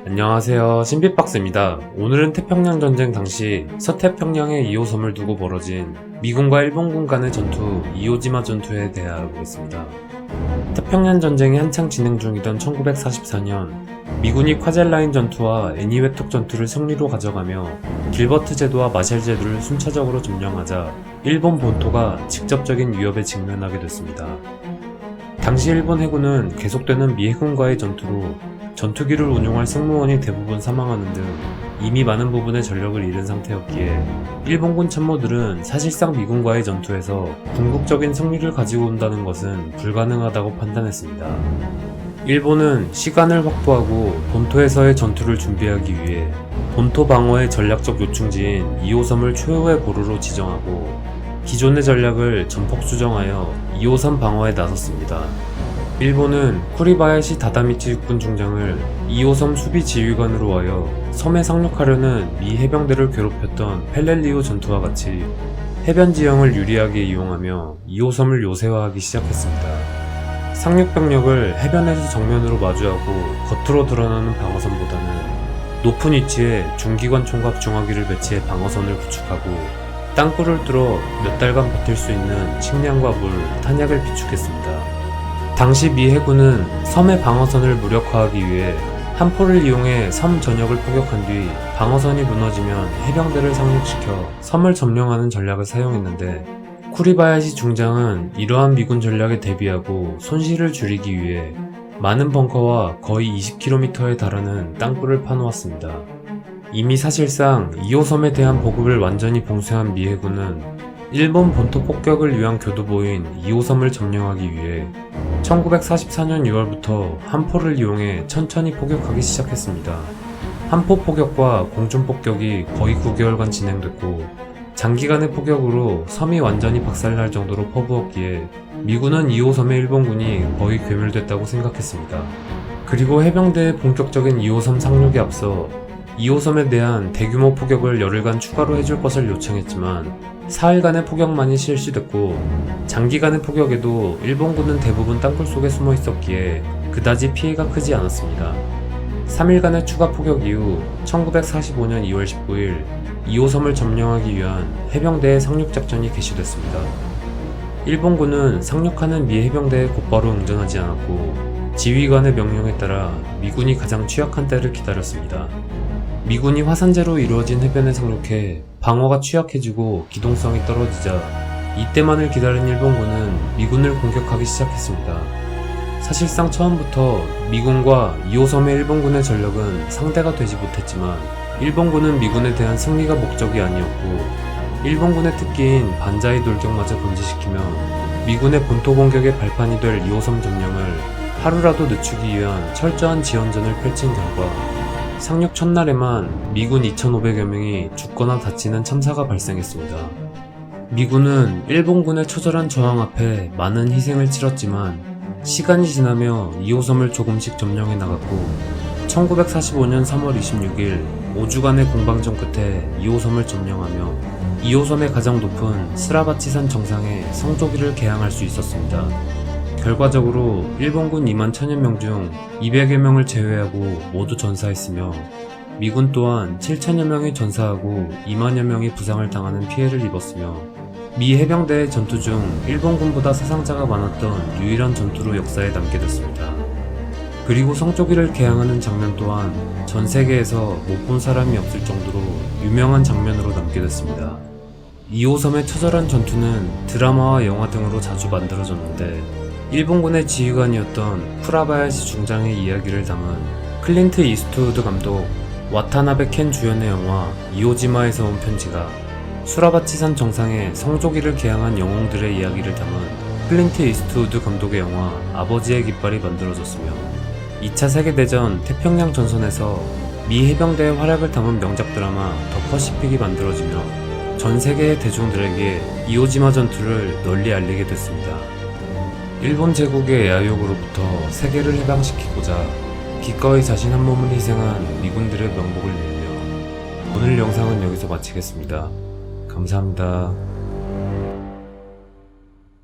안녕하세요, 신비박스입니다. 오늘은 태평양 전쟁 당시 서태평양의 2호섬을 두고 벌어진 미군과 일본군 간의 전투 이오지마 전투에 대해 알아보겠습니다. 태평양 전쟁이 한창 진행 중이던 1944년 미군이 콰젤라인 전투와 애니웨톡 전투를 승리로 가져가며 길버트 제도와 마샬 제도를 순차적으로 점령하자 일본 본토가 직접적인 위협에 직면하게 됐습니다. 당시 일본 해군은 계속되는 미 해군과의 전투로 전투기를 운용할 승무원이 대부분 사망하는 등 이미 많은 부분의 전력을 잃은 상태였기에 일본군 참모들은 사실상 미군과의 전투에서 궁극적인 승리를 가지고 온다는 것은 불가능하다고 판단했습니다. 일본은 시간을 확보하고 본토에서의 전투를 준비하기 위해 본토 방어의 전략적 요충지인 2호섬을 초유의 고루로 지정하고 기존의 전략을 전폭 수정하여 2호섬 방어에 나섰습니다. 일본은 쿠리바야시 다다미치 육군 중장을 2호섬 수비 지휘관으로 하여 섬에 상륙하려는 미 해병대를 괴롭혔던 펠렐리오 전투와 같이 해변 지형을 유리하게 이용하며 2호섬을 요새화하기 시작했습니다. 상륙 병력을 해변에서 정면으로 마주하고 겉으로 드러나는 방어선보다는 높은 위치에 중기관 총과 중화기를 배치해 방어선을 구축하고 땅굴을 뚫어 몇 달간 버틸 수 있는 식량과 물, 탄약을 비축했습니다. 당시 미 해군은 섬의 방어선을 무력화하기 위해 함포를 이용해 섬 전역을 포격한 뒤 방어선이 무너지면 해병대를 상륙시켜 섬을 점령하는 전략을 사용했는데 쿠리바야시 중장은 이러한 미군 전략에 대비하고 손실을 줄이기 위해 많은 벙커와 거의 20km에 달하는 땅굴을 파놓았습니다. 이미 사실상 2호섬에 대한 보급을 완전히 봉쇄한 미 해군은 일본 본토 폭격을 위한 교두보인 2호섬을 점령하기 위해 1944년 6월부터 함포를 이용해 천천히 포격하기 시작했습니다. 함포 포격과 공중 폭격이 거의 9개월간 진행됐고 장기간의 포격으로 섬이 완전히 박살날 정도로 퍼부었기에 미군은 2호섬의 일본군이 거의 괴멸됐다고 생각했습니다. 그리고 해병대의 본격적인 2호섬 상륙에 앞서 2호섬에 대한 대규모 포격을 열흘간 추가로 해줄 것을 요청했지만 사흘간의 포격만이 실시됐고 장기간의 포격에도 일본군은 대부분 땅굴 속에 숨어 있었기에 그다지 피해가 크지 않았습니다. 3일간의 추가 포격 이후 1945년 2월 19일 2호섬을 점령하기 위한 해병대의 상륙작전이 개시됐습니다. 일본군은 상륙하는 미 해병대에 곧바로 응전하지 않았고 지휘관의 명령에 따라 미군이 가장 취약한 때를 기다렸습니다. 미군이 화산재로 이루어진 해변에 상륙해 방어가 취약해지고 기동성이 떨어지자 이때만을 기다린 일본군은 미군을 공격하기 시작했습니다. 사실상 처음부터 미군과 2호섬의 일본군의 전력은 상대가 되지 못했지만 일본군은 미군에 대한 승리가 목적이 아니었고 일본군의 특기인 반자이 돌격마저 금지시키며 미군의 본토 공격의 발판이 될 2호섬 점령을 하루라도 늦추기 위한 철저한 지원전을 펼친 결과 상륙 첫날에만 미군 2,500여 명이 죽거나 다치는 참사가 발생했습니다. 미군은 일본군의 처절한 저항 앞에 많은 희생을 치렀지만 시간이 지나며 2호섬을 조금씩 점령해 나갔고 1945년 3월 26일 5주간의 공방전 끝에 2호섬을 점령하며 2호섬의 가장 높은 스라바치산 정상에 성조기를 개항할 수 있었습니다. 결과적으로 일본군 2만 1000여 명 중 200여 명을 제외하고 모두 전사했으며 미군 또한 7천여 명이 전사하고 2만여 명이 부상을 당하는 피해를 입었으며 미 해병대의 전투 중 일본군보다 사상자가 많았던 유일한 전투로 역사에 남게 됐습니다. 그리고 성조기를 개항하는 장면 또한 전 세계에서 못 본 사람이 없을 정도로 유명한 장면으로 남게 됐습니다. 2호섬의 처절한 전투는 드라마와 영화 등으로 자주 만들어졌는데 일본군의 지휘관이었던 쿠라바야시 중장의 이야기를 담은 클린트 이스트우드 감독 와타나베 켄 주연의 영화 이오지마에서 온 편지가 수라바치산 정상에 성조기를 개항한 영웅들의 이야기를 담은 클린트 이스트우드 감독의 영화 아버지의 깃발이 만들어졌으며 2차 세계대전 태평양 전선에서 미 해병대의 활약을 담은 명작 드라마 더 퍼시픽이 만들어지며 전 세계의 대중들에게 이오지마 전투를 널리 알리게 됐습니다. 일본 제국의 애화욕으로부터 세계를 해방시키고자 기꺼이 자신 한 몸을 희생한 미군들의 명복을 빌며 오늘 영상은 여기서 마치겠습니다. 감사합니다.